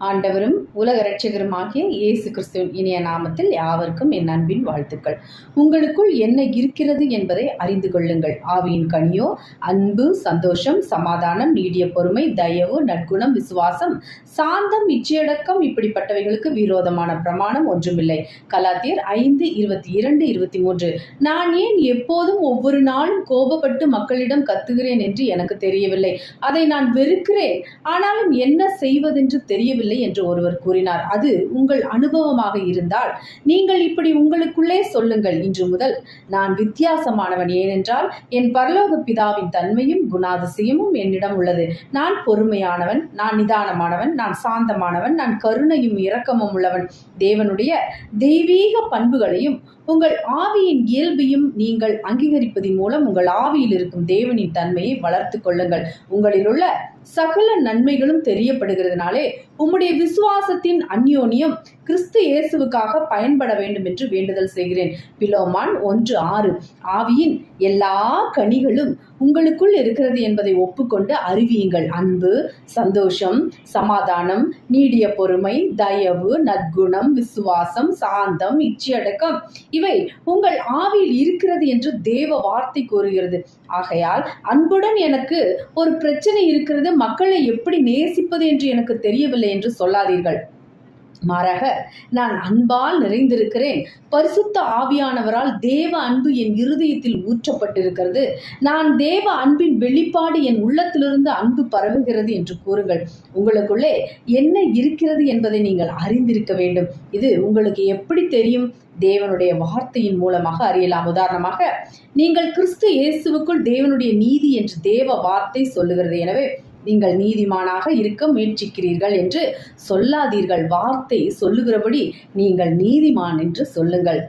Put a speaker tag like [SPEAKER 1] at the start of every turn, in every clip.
[SPEAKER 1] ஆண்டவரும் உலக இரட்சகருமாகிய இயேசு கிறிஸ்துவின் இனிய நாமத்தில் யாவருக்கும் என் அன்பின் வாழ்த்துக்கள். உங்களுக்குள் என்ன இருக்கிறது என்பதை அறிந்து கொள்ளுங்கள். ஆவியின் கனியோ அன்பு, சந்தோஷம், சமாதானம், நீடிய பொறுமை, தயவு, நற்குணம், விசுவாசம், சாந்தம், இச்சையடக்கம், இப்படிப்பட்டவைகளுக்கு விரோதமான பிரமாணம் ஒன்றுமில்லை. கலாத்தியர் 5:22-23. நான் ஏன் எப்போதும் ஒவ்வொரு நாளும் கோபப்பட்டு மக்களிடம் கத்துகிறேன் என்று எனக்கு தெரியவில்லை. அதை நான் வெறுக்கிறேன், ஆனாலும் என்ன செய்வதென்று தெரியவில்லை என்று ஒருவர் கூறினார். அது உங்கள் அனுபவமாக இருந்தால் நீங்கள் இப்படி உங்களுக்குள்ளே சொல்லுங்கள், இன்று முதல் நான் வித்தியாசமானவன். ஏனென்றால் என் பரலோக பிதாவின் தன்மையும் குணாதிசயமும் என்னிடம் உள்ளது. நான் பொறுமையானவன், நான் நிதானமானவன், நான் சாந்தமானவன், நான் கருணையும் இரக்கமும் உள்ளவன். தேவனுடைய தெய்வீக பண்புகளையும் உங்கள் ஆவியின் இயல்பையும் நீங்கள் அங்கீகரிப்பதன் மூலம் உங்கள் ஆவியில் இருக்கும் தேவனின் தன்மையை வளர்த்து கொள்ளுங்கள். உங்களில் உள்ள சகல நன்மைகளும் தெரியப்படுகிறதுனாலே உம்முடைய விசுவாசத்தின் அந்யோன்யம் கிறிஸ்து இயேசுவுக்காக பயன்பட வேண்டும் என்று வேண்டுதல் செய்கிறேன். பிலோமான் 1:6. ஆவியின் எல்லா கனிகளும் உங்களுக்குள் இருக்கிறது என்பதை ஒப்புக்கொண்டு அறிவியுங்கள். அன்பு, சந்தோஷம், சமாதானம், நீடிய பொறுமை, தயவு, நற்குணம், விசுவாசம், சாந்தம், இச்சையடக்கம், இவை உங்கள் ஆவியில் இருக்கிறது என்று தேவ வார்த்தை கூறுகிறது. ஆகையால் அன்புடன் எனக்கு ஒரு பிரச்சனை இருக்கிறது, மக்களை எப்படி நேசிப்பது என்று எனக்கு தெரியவில்லை என்று சொல்லாதீர்கள். மாறாக நான் அன்பால் நிறைந்திருக்கிறேன், பரிசுத்த ஆவியானவரால் தேவ அன்பு என் இருதயத்தில் ஊற்றப்பட்டிருக்கிறது, நான் தேவ அன்பின் வெளிப்பாடு என் உள்ளத்திலிருந்து அன்பு பரவுகிறது என்று கூறுங்கள். உங்களுக்குள்ளே என்ன இருக்கிறது என்பதை நீங்கள் அறிந்திருக்க வேண்டும். இது உங்களுக்கு எப்படி தெரியும்? தேவனுடைய வார்த்தையின் மூலமாக அறியலாம். உதாரணமாக, நீங்கள் கிறிஸ்து இயேசுவுக்குள் தேவனுடைய நீதி என்று தேவ வார்த்தை சொல்லுகிறது. எனவே நீங்கள் நீதிமானாக இருக்க முயற்சிக்கிறீர்கள் என்று சொல்லாதீர்கள். வார்த்தை சொல்லுகிறபடி நீங்கள் நீதிமான் என்று சொல்லுங்கள்.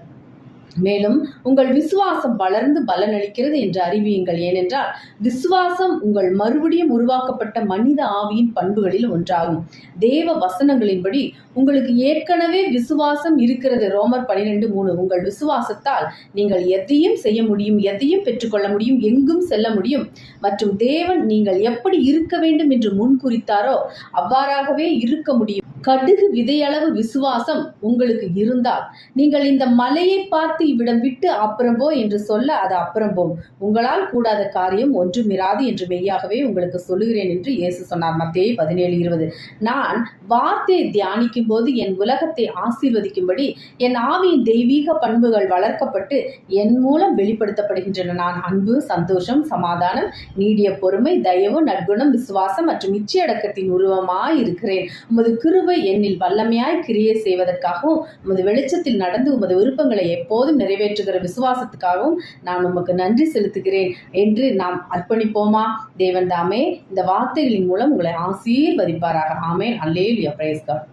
[SPEAKER 1] மேலும் உங்கள் விசுவாசம் வளர்ந்து பலனளிக்கிறது என்று அறிவியுங்கள். ஏனென்றால் விசுவாசம் உங்கள் மறுபடியும் உருவாக்கப்பட்ட மனித ஆவியின் பண்புகளில் ஒன்றாகும். தேவ வசனங்களின்படி உங்களுக்கு ஏற்கனவே விசுவாசம் இருக்கிறது. ரோமர் 12:3. உங்கள் விசுவாசத்தால் நீங்கள் எதையும் செய்ய முடியும், எதையும் பெற்றுக்கொள்ள முடியும், எங்கும் செல்ல முடியும். மற்றும் தேவன் நீங்கள் எப்படி இருக்க வேண்டும் என்று முன்குறித்தாரோ அவ்வாறாகவே இருக்க முடியும். கடுகு விதையளவு விசுவாசம் உங்களுக்கு இருந்தால் நீங்கள் இந்த மலையை பார்த்து இவ்விடம் விட்டு அப்புறம் போ என்று சொல்ல அது அப்புறம் போம். உங்களால் கூடாத காரியம் ஒன்றுமிராது என்று மெய்யாகவே உங்களுக்கு சொல்லுகிறேன் என்று இயேசு சொன்னார். மத்தேயு 17:20. நான் வார்த்தையை தியானிக்கும் போது என் உலகத்தை ஆசீர்வதிக்கும்படி என் ஆவியின் தெய்வீக பண்புகள் வளர்க்கப்பட்டு என் மூலம் வெளிப்படுத்தப்படுகின்றன. நான் அன்பு, சந்தோஷம், சமாதானம், நீடிய பொறுமை, தயவு, நற்குணம், விசுவாசம் மற்றும் இச்சையடக்கத்தின் உருவமாய் இருக்கிறேன். உமது கிருபை என்னில் வல்லமையாய் கிரியை செய்வதற்காகவும் உமது வெளிச்சத்தில் நடந்து உமது விருப்பங்களை எப்போதும் நிறைவேற்றுகிற விசுவாசத்துக்காகவும் நான் உமக்கு நன்றி செலுத்துகிறேன் என்று நாம் அர்ப்பணிப்போமா? தேவன் தாமே இந்த வார்த்தைகளின் மூலம் உங்களை ஆசீர்வதிப்பாராக. ஆமென். அல்லேலூயா. Praise God.